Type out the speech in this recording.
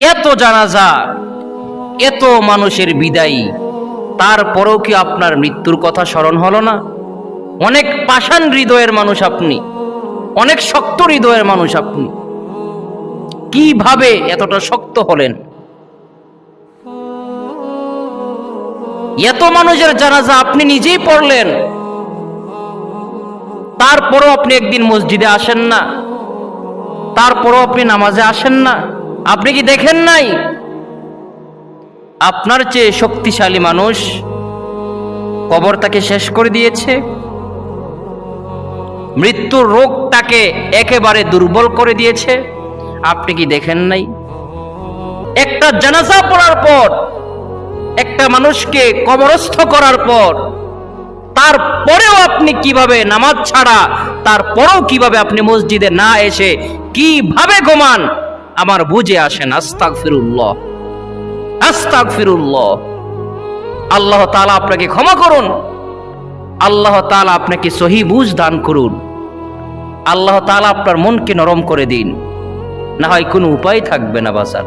এত জানাজা, এত মানুষের বিদায়ী, তারপরেও কি আপনার মৃত্যুর কথা স্মরণ হলো না? অনেক পাষাণ হৃদয়ের মানুষ আপনি, অনেক শক্ত হৃদয়ের মানুষ আপনি, কিভাবে এতটা শক্ত হলেন? এত মানুষের জানাজা আপনি নিজেই পড়লেন, তারপরও আপনি একদিন মসজিদে আসেন না, তারপরও আপনি নামাজে আসেন না। আপনি কি দেখেন নাই আপনার চেয়ে শক্তিশালী মানুষ কবর তাকে শেষ করে দিয়েছে, মৃত্যুর রোগ তাকে একেবারে দুর্বল করে দিয়েছে? আপনি কি দেখেন নাই? একটা জানাজা পড়ার পর, একটা মানুষকে কবরস্থ করার পর, তারপরেও আপনি কিভাবে নামাজ ছাড়া, তারপরেও কিভাবে আপনি মসজিদে না এসে কিভাবে ঘুমান আমার বুঝে আসেন। আস্তাগফিরুল্লাহ, আস্তাগফিরুল্লাহ। আল্লাহ তাআলা আপনাকে ক্ষমা করুন, আল্লাহ তাআলা আপনাকে সহি বুঝ দান করুন, আল্লাহ তাআলা আপনার মনকে নরম করে দিন, না হয় কোনো উপায় থাকবে না বাঁচার।